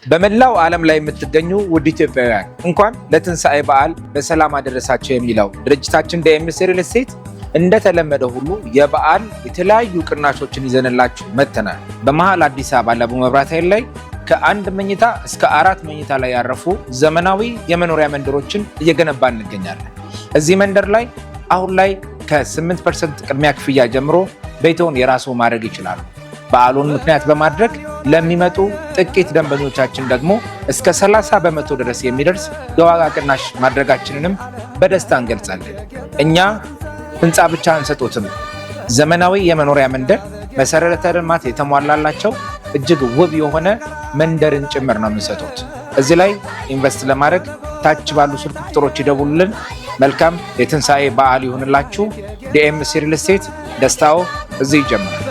በመላው ዓለም ላይ የምትገኙ ውድ ኢትዮጵያውያን እንኳን ለትንሳኤ በዓል በሰላም አደረሳችሁ የሚለው ድርጅታችን ዲኤምሲ ሪል ስቴት እንደተለመደ ሁሉ የበዓል የተለያዩ ቅናሾችን ይዘንላችሁ መጥተናል። በመሃል አዲስ አበባ ለቡ መብራት ኃይል ላይ ከአንድ መኝታ እስከ 4 መኝታ ላይ ያረፉ ዘመናዊ የመኖሪያ መንደሮችን እየገነባን እንገኛለን። እዚህ መንደር ላይ አሁን ላይ ከ8% ቅድሚያ ክፍያ ጀምሮ ቤትዎን የራስዎ ማድረግ ይችላሉ። በዓሉን ምክንያት በማድረግ ለሚመጡ ጥቂት ደንበኞቻችን ደግሞ እስከ 30% ድረስ የሚደርስ የዋጋ ቅናሽ ማድረጋችንንም በደስታ እንገልጻለን። እኛ ህንፃ ብቻ አንሰጦትም። ዘመናዊ የመኖሪያ መንደር መሰረተ ልማት የተሟላላቸው እጅግ ውብ የሆነ መንደርን ጭምር ነው የምንሰጡት። እዚህ ላይ ኢንቨስት ለማድረግ ታች ባሉ ስልክ ቁጥሮች ይደውሉልን። መልካም የትንሳኤ በዓል ይሁንላችሁ። ዲኤምሲ ሪል ስቴት፣ ደስታው እዚህ ይጀምራል።